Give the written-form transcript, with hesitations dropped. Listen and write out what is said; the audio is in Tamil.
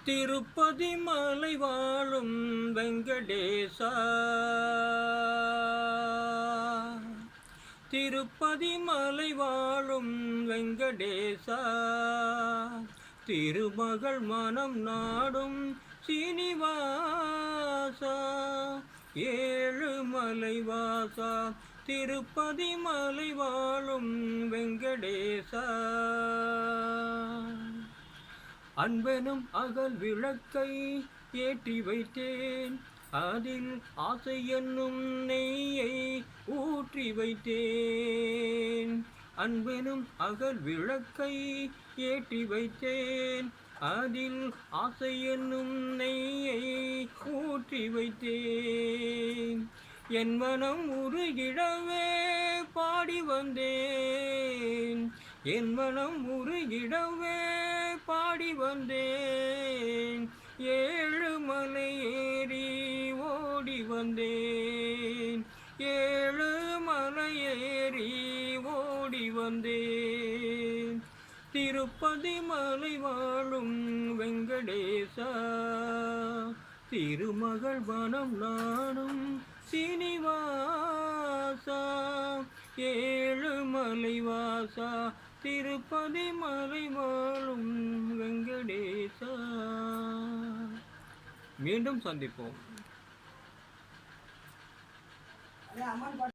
திருப்பதி மலை வாழும் வெங்கடேசா, திருப்பதி மலை வாழும் வெங்கடேசா, திருமகள் மனம் நாடும் சீனிவாசா, ஏழுமலை வாசா, திருப்பதி மலை வாழும் வெங்கடேசா. அன்பெனும் அகல் விளக்கை ஏற்றி வைத்தேன், அதில் ஆசை என்னும் நெய்யை ஊற்றி வைத்தேன். அன்பெனும் அகல் விளக்கை ஏற்றி வைத்தேன், அதில் ஆசை என்னும் நெய்யை ஊற்றி வைத்தேன். என் மனம் உருகிடவே பாடி வந்தேன், என் மனம் உருகிடவே பாடி வந்தேன். ஏழுமலை ஏறி ஓடி வந்தேன், ஏழுமலை ஏறி ஓடி வந்தேன். திருப்பதி மலை வாழும் வெங்கடேசா, திருமகள் வனம் நாடும் சீனிவாசா, ஏழுமலை வாசா, திருப்பதி மலை வாழும் வெங்கடேசா. மீண்டும் சந்திப்போம்.